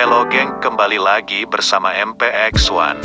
Hello geng, kembali lagi bersama MPX1.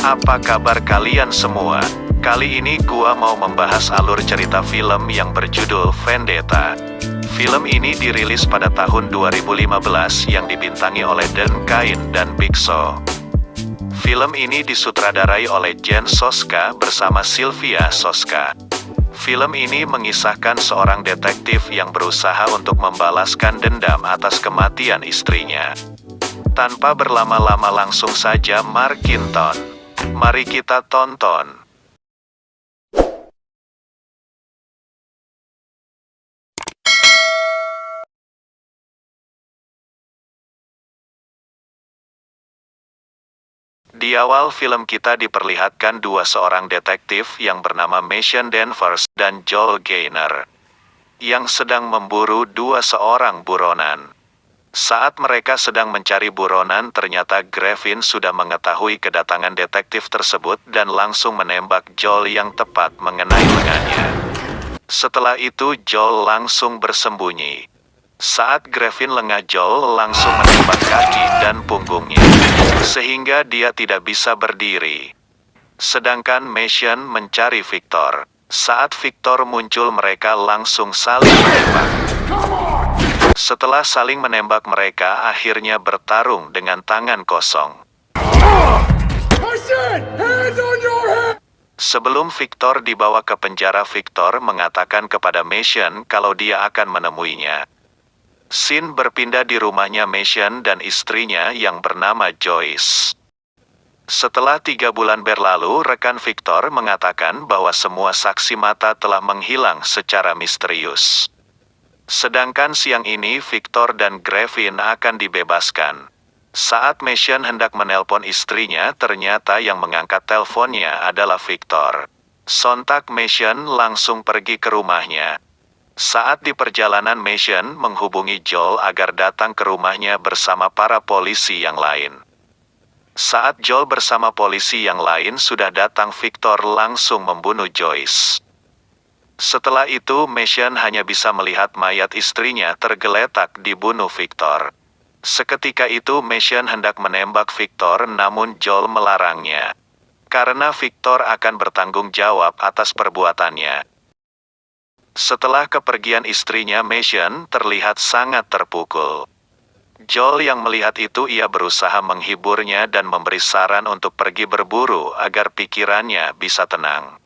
Apa kabar kalian semua? Kali ini gua mau membahas alur cerita film yang berjudul Vendetta. Film ini dirilis pada tahun 2015 yang dibintangi oleh Dan Cain dan Big So. Film ini disutradarai oleh Jen Soska bersama Sylvia Soska. Film ini mengisahkan seorang detektif yang berusaha untuk membalaskan dendam atas kematian istrinya. Tanpa berlama-lama langsung saja Markinton. Mari kita tonton. Di awal film kita diperlihatkan seorang detektif yang bernama Mason Danvers dan Joel Gaynor yang sedang memburu seorang buronan. Saat mereka sedang mencari buronan, ternyata Griffin sudah mengetahui kedatangan detektif tersebut dan langsung menembak Joel yang tepat mengenai lengannya. Setelah itu Joel langsung bersembunyi. Saat Griffin lengah, Joel langsung menembak kaki dan punggungnya, sehingga dia tidak bisa berdiri. Sedangkan Mason mencari Victor. Saat Victor muncul, mereka langsung saling menembak. Setelah saling menembak, mereka akhirnya bertarung dengan tangan kosong. Sebelum Victor dibawa ke penjara, Victor mengatakan kepada Mason kalau dia akan menemuinya. Scene berpindah di rumahnya Mason dan istrinya yang bernama Joyce. Setelah 3 bulan berlalu, rekan Victor mengatakan bahwa semua saksi mata telah menghilang secara misterius. Sedangkan siang ini Victor dan Griffin akan dibebaskan. Saat Mason hendak menelpon istrinya, ternyata yang mengangkat teleponnya adalah Victor. Sontak Mason langsung pergi ke rumahnya. Saat di perjalanan, Mason menghubungi Joel agar datang ke rumahnya bersama para polisi yang lain. Saat Joel bersama polisi yang lain sudah datang, Victor langsung membunuh Joyce. Setelah itu Mason hanya bisa melihat mayat istrinya tergeletak dibunuh Victor. Seketika itu Mason hendak menembak Victor, namun Joel melarangnya. Karena Victor akan bertanggung jawab atas perbuatannya. Setelah kepergian istrinya, Mason terlihat sangat terpukul. Joel yang melihat itu, ia berusaha menghiburnya dan memberi saran untuk pergi berburu agar pikirannya bisa tenang.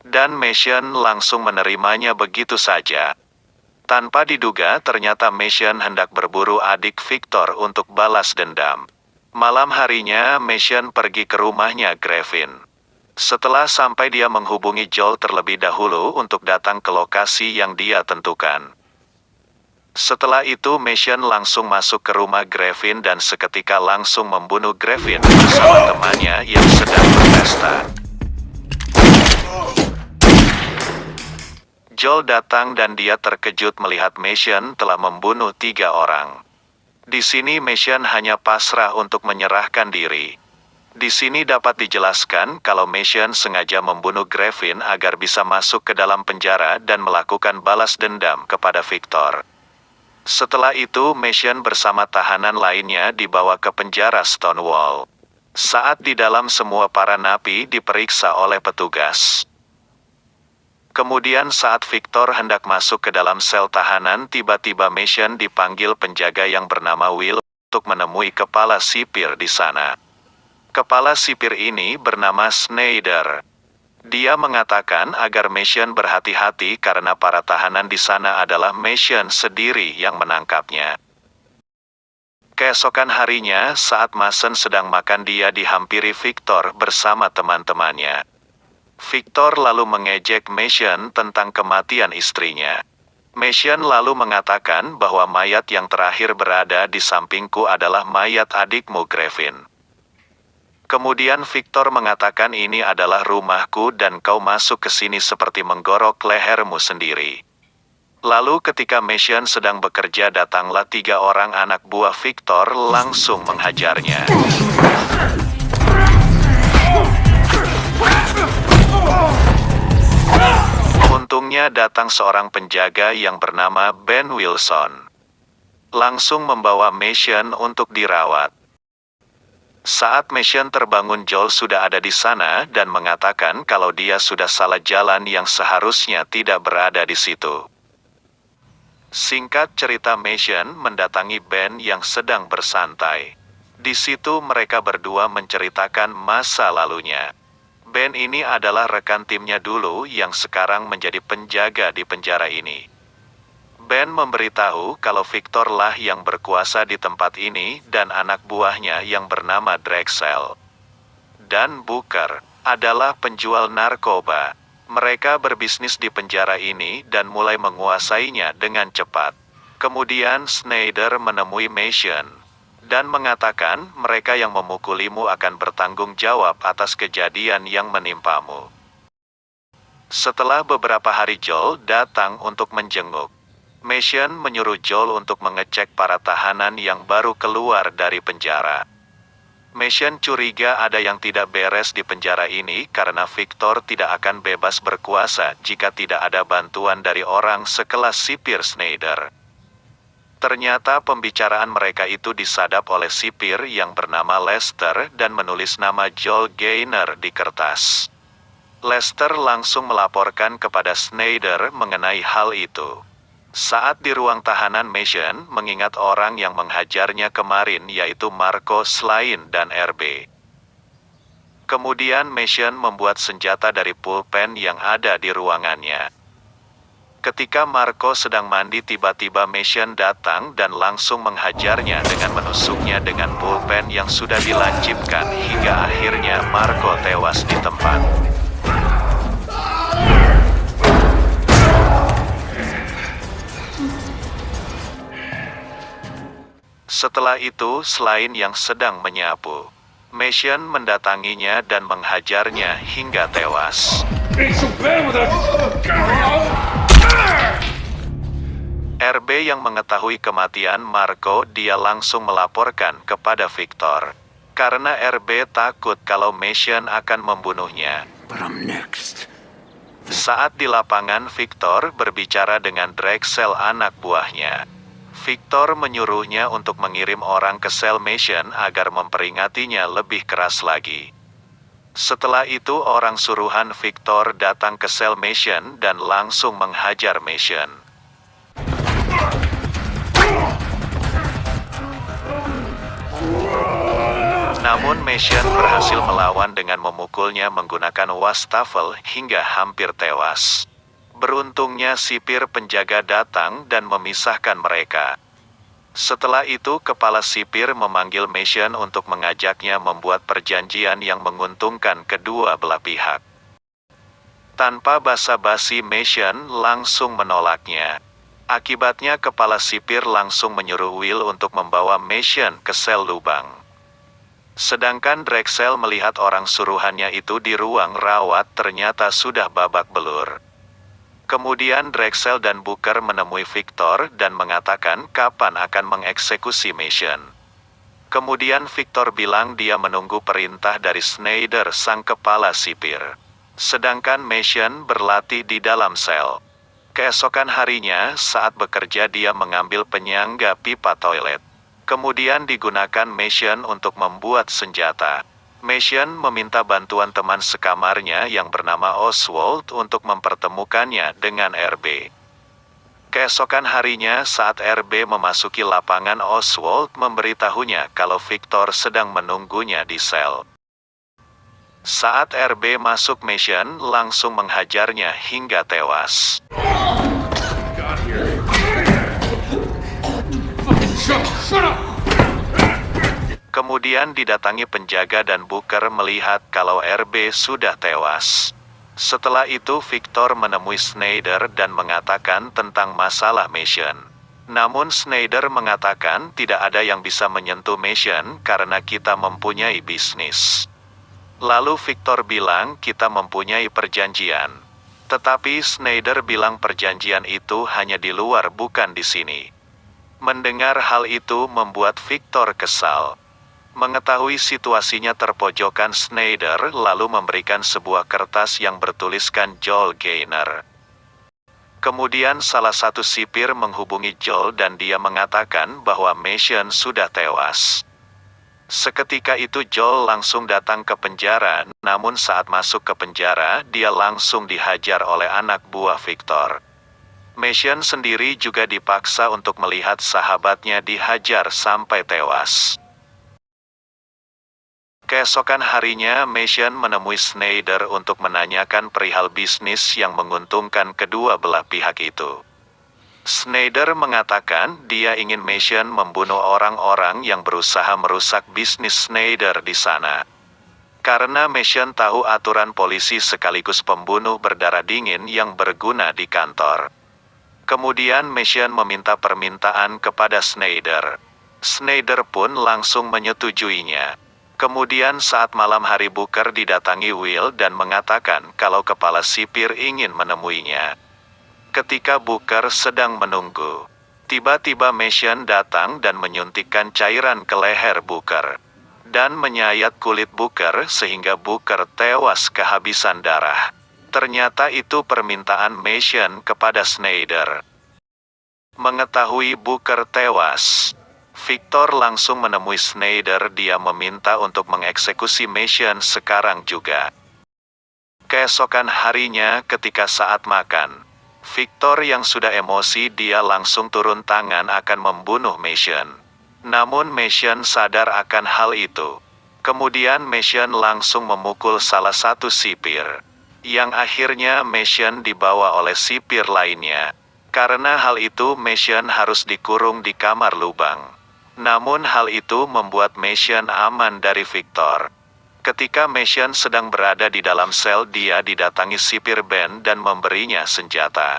Dan Mason langsung menerimanya begitu saja. Tanpa diduga, ternyata Mason hendak berburu adik Victor untuk balas dendam. Malam harinya, Mason pergi ke rumahnya Griffin. Setelah sampai, dia menghubungi Joel terlebih dahulu untuk datang ke lokasi yang dia tentukan. Setelah itu Mason langsung masuk ke rumah Griffin dan seketika langsung membunuh Griffin bersama temannya yang sedang berpesta. Joel datang dan dia terkejut melihat Mason telah membunuh 3 orang. Di sini Mason hanya pasrah untuk menyerahkan diri. Di sini dapat dijelaskan kalau Mason sengaja membunuh Griffin agar bisa masuk ke dalam penjara dan melakukan balas dendam kepada Victor. Setelah itu Mason bersama tahanan lainnya dibawa ke penjara Stonewall. Saat di dalam, semua para napi diperiksa oleh petugas. Kemudian saat Victor hendak masuk ke dalam sel tahanan, tiba-tiba Mason dipanggil penjaga yang bernama Will untuk menemui kepala sipir di sana. Kepala sipir ini bernama Schneider. Dia mengatakan agar Mason berhati-hati karena para tahanan di sana adalah Mason sendiri yang menangkapnya. Keesokan harinya, saat Mason sedang makan, dia dihampiri Victor bersama teman-temannya. Victor lalu mengejek Mason tentang kematian istrinya. Mason lalu mengatakan bahwa mayat yang terakhir berada di sampingku adalah mayat adikmu Griffin. Kemudian Victor mengatakan, ini adalah rumahku dan kau masuk ke sini seperti menggorok lehermu sendiri. Lalu ketika Mason sedang bekerja, datanglah 3 orang anak buah Victor langsung menghajarnya. Untungnya datang seorang penjaga yang bernama Ben Wilson. langsung membawa Mission untuk dirawat. Saat Mission terbangun, Joel sudah ada di sana dan mengatakan kalau dia sudah salah jalan yang seharusnya tidak berada di situ. Singkat cerita, Mission mendatangi Ben yang sedang bersantai. Di situ mereka berdua menceritakan masa lalunya. Ben ini adalah rekan timnya dulu yang sekarang menjadi penjaga di penjara ini. Ben memberitahu kalau Victor lah yang berkuasa di tempat ini dan anak buahnya yang bernama Drexel dan Booker adalah penjual narkoba. Mereka berbisnis di penjara ini dan mulai menguasainya dengan cepat. Kemudian Snyder menemui Mission dan mengatakan mereka yang memukulimu akan bertanggung jawab atas kejadian yang menimpamu. Setelah beberapa hari, Joel datang untuk menjenguk. Mission menyuruh Joel untuk mengecek para tahanan yang baru keluar dari penjara. Mission curiga ada yang tidak beres di penjara ini karena Victor tidak akan bebas berkuasa jika tidak ada bantuan dari orang sekelas sipir Snyder. Ternyata pembicaraan mereka itu disadap oleh sipir yang bernama Lester dan menulis nama Joel Gaynor di kertas. Lester langsung melaporkan kepada Snyder mengenai hal itu. Saat di ruang tahanan, Mission mengingat orang yang menghajarnya kemarin, yaitu Marco Slain dan RB. Kemudian Mission membuat senjata dari pulpen yang ada di ruangannya. Ketika Marco sedang mandi, tiba-tiba Mission datang dan langsung menghajarnya dengan menusuknya dengan pulpen yang sudah dilancipkan hingga akhirnya Marco tewas di tempat. Setelah itu, Slain yang sedang menyapu. Mission mendatanginya dan menghajarnya hingga tewas. RB yang mengetahui kematian Marco, dia langsung melaporkan kepada Victor. Karena RB takut kalau Mission akan membunuhnya. Saat di lapangan, Victor berbicara dengan Drexel, anak buahnya. Victor menyuruhnya untuk mengirim orang ke sel Mission agar memperingatinya lebih keras lagi. Setelah itu orang suruhan Victor datang ke sel Mission dan langsung menghajar Mission. Namun Mission berhasil melawan dengan memukulnya menggunakan wastafel hingga hampir tewas. Beruntungnya sipir penjaga datang dan memisahkan mereka. Setelah itu kepala sipir memanggil Mission untuk mengajaknya membuat perjanjian yang menguntungkan kedua belah pihak. Tanpa basa-basi Mission langsung menolaknya. Akibatnya kepala sipir langsung menyuruh Will untuk membawa Mission ke sel lubang. Sedangkan Drexel melihat orang suruhannya itu di ruang rawat ternyata sudah babak belur. Kemudian Drexel dan Booker menemui Victor dan mengatakan kapan akan mengeksekusi Mission. Kemudian Victor bilang dia menunggu perintah dari Snyder, sang kepala sipir. Sedangkan Mission berlatih di dalam sel. Keesokan harinya, saat bekerja dia mengambil penyangga pipa toilet. Kemudian digunakan Mission untuk membuat senjata. Mission meminta bantuan teman sekamarnya yang bernama Oswald untuk mempertemukannya dengan RB. Keesokan harinya saat RB memasuki lapangan, Oswald memberitahunya kalau Victor sedang menunggunya di sel. Saat RB masuk, Mission langsung menghajarnya hingga tewas. Shut up! Kemudian didatangi penjaga dan Booker melihat kalau RB sudah tewas. Setelah itu Victor menemui Snyder dan mengatakan tentang masalah Mission. Namun Snyder mengatakan tidak ada yang bisa menyentuh Mission karena kita mempunyai bisnis. Lalu Victor bilang kita mempunyai perjanjian. Tetapi Snyder bilang perjanjian itu hanya di luar, bukan di sini. Mendengar hal itu membuat Victor kesal. Mengetahui situasinya terpojokan, Snyder lalu memberikan sebuah kertas yang bertuliskan Joel Gaynor. Kemudian salah satu sipir menghubungi Joel dan dia mengatakan bahwa Mission sudah tewas. Seketika itu Joel langsung datang ke penjara, namun saat masuk ke penjara, dia langsung dihajar oleh anak buah Victor. Mission sendiri juga dipaksa untuk melihat sahabatnya dihajar sampai tewas. Keesokan harinya, Mission menemui Schneider untuk menanyakan perihal bisnis yang menguntungkan kedua belah pihak itu. Schneider mengatakan dia ingin Mission membunuh orang-orang yang berusaha merusak bisnis Schneider di sana. Karena Mission tahu aturan polisi sekaligus pembunuh berdarah dingin yang berguna di kantor. Kemudian Mission meminta permintaan kepada Schneider. Schneider pun langsung menyetujuinya. Kemudian saat malam hari Booker didatangi Will dan mengatakan kalau kepala sipir ingin menemuinya. Ketika Booker sedang menunggu, tiba-tiba Mission datang dan menyuntikkan cairan ke leher Booker. Dan menyayat kulit Booker sehingga Booker tewas kehabisan darah. Ternyata itu permintaan Mission kepada Schneider. Mengetahui Booker tewas, Victor langsung menemui Schneider. Dia meminta untuk mengeksekusi Mission sekarang juga. Keesokan harinya ketika saat makan, Victor yang sudah emosi dia langsung turun tangan akan membunuh Mission. Namun Mission sadar akan hal itu. Kemudian Mission langsung memukul salah satu sipir. Yang akhirnya Mission dibawa oleh sipir lainnya. Karena hal itu Mission harus dikurung di kamar lubang. Namun hal itu membuat Mission aman dari Victor. Ketika Mission sedang berada di dalam sel, dia didatangi sipir Ben dan memberinya senjata.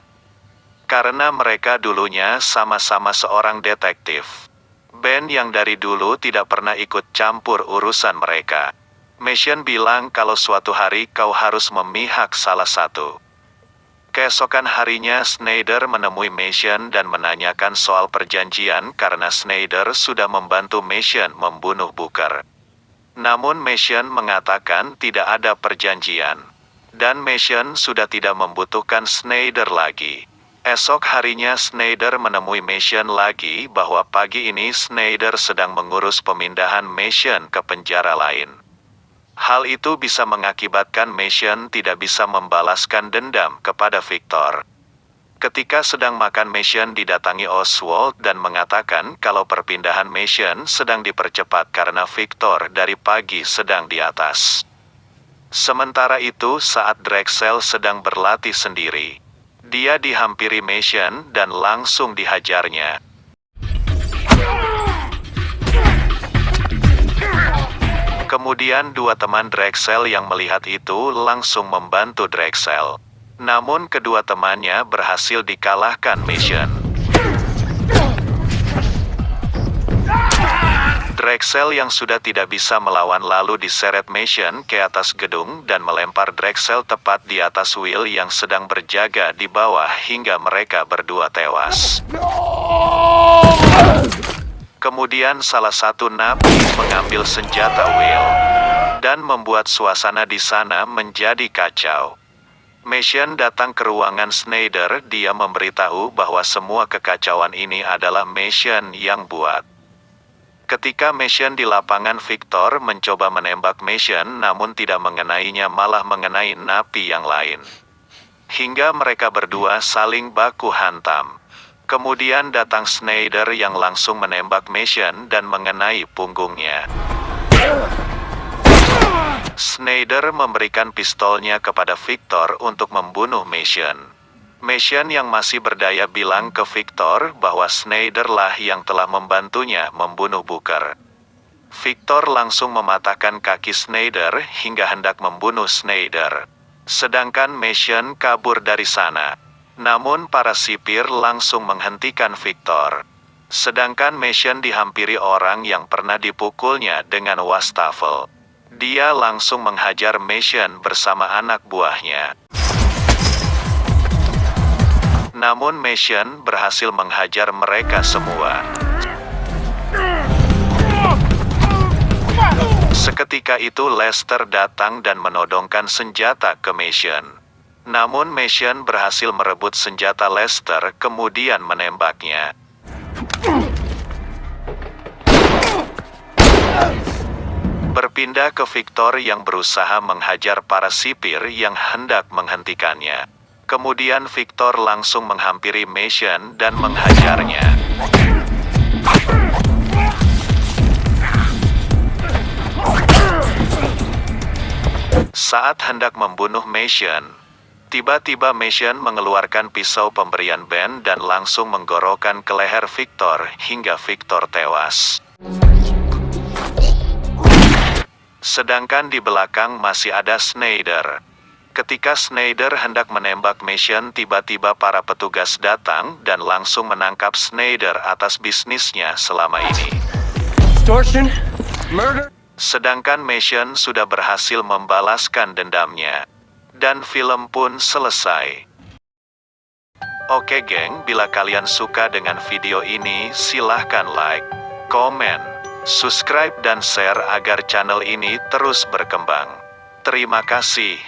Karena mereka dulunya sama-sama seorang detektif. Ben yang dari dulu tidak pernah ikut campur urusan mereka. Mission bilang kalau suatu hari kau harus memihak salah satu. Keesokan harinya Schneider menemui Mission dan menanyakan soal perjanjian karena Schneider sudah membantu Mission membunuh Booker. Namun Mission mengatakan tidak ada perjanjian. Dan Mission sudah tidak membutuhkan Schneider lagi. Esok harinya Schneider menemui Mission lagi bahwa pagi ini Schneider sedang mengurus pemindahan Mission ke penjara lain. Hal itu bisa mengakibatkan Mission tidak bisa membalaskan dendam kepada Victor. Ketika sedang makan Mission didatangi Oswald dan mengatakan kalau perpindahan Mission sedang dipercepat karena Victor dari pagi sedang di atas. Sementara itu saat Drexel sedang berlatih sendiri, dia dihampiri Mission dan langsung dihajarnya. Kemudian dua teman Drexel yang melihat itu langsung membantu Drexel. Namun kedua temannya berhasil dikalahkan Mission. Drexel yang sudah tidak bisa melawan lalu diseret Mission ke atas gedung dan melempar Drexel tepat di atas Will yang sedang berjaga di bawah hingga mereka berdua tewas. Kemudian salah satu napi mengambil senjata Will dan membuat suasana di sana menjadi kacau. Mission datang ke ruangan Schneider. Dia memberitahu bahwa semua kekacauan ini adalah Mission yang buat. Ketika Mission di lapangan, Victor mencoba menembak Mission namun tidak mengenainya, malah mengenai napi yang lain. Hingga mereka berdua saling baku hantam. Kemudian datang Schneider yang langsung menembak Mission dan mengenai punggungnya. Schneider memberikan pistolnya kepada Victor untuk membunuh Mission. Mission yang masih berdaya bilang ke Victor bahwa Schneider lah yang telah membantunya membunuh Booker. Victor langsung mematahkan kaki Schneider hingga hendak membunuh Schneider. Sedangkan Mission kabur dari sana. Namun para sipir langsung menghentikan Victor. Sedangkan Mission dihampiri orang yang pernah dipukulnya dengan wastafel. Dia langsung menghajar Mission bersama anak buahnya. Namun Mission berhasil menghajar mereka semua. Seketika itu Lester datang dan menodongkan senjata ke Mission. Namun Mason berhasil merebut senjata Lester kemudian menembaknya. Berpindah ke Victor yang berusaha menghajar para sipir yang hendak menghentikannya. Kemudian Victor langsung menghampiri Mason dan menghajarnya. Saat hendak membunuh Mason, tiba-tiba Mason mengeluarkan pisau pemberian Ben dan langsung menggorokkan ke leher Victor hingga Victor tewas. Sedangkan di belakang masih ada Schneider. Ketika Schneider hendak menembak Mason, tiba-tiba para petugas datang dan langsung menangkap Schneider atas bisnisnya selama ini. Extortion, murder. Sedangkan Mason sudah berhasil membalaskan dendamnya. Dan film pun selesai. Oke geng, bila kalian suka dengan video ini, silahkan like, komen, subscribe dan share agar channel ini terus berkembang. Terima kasih.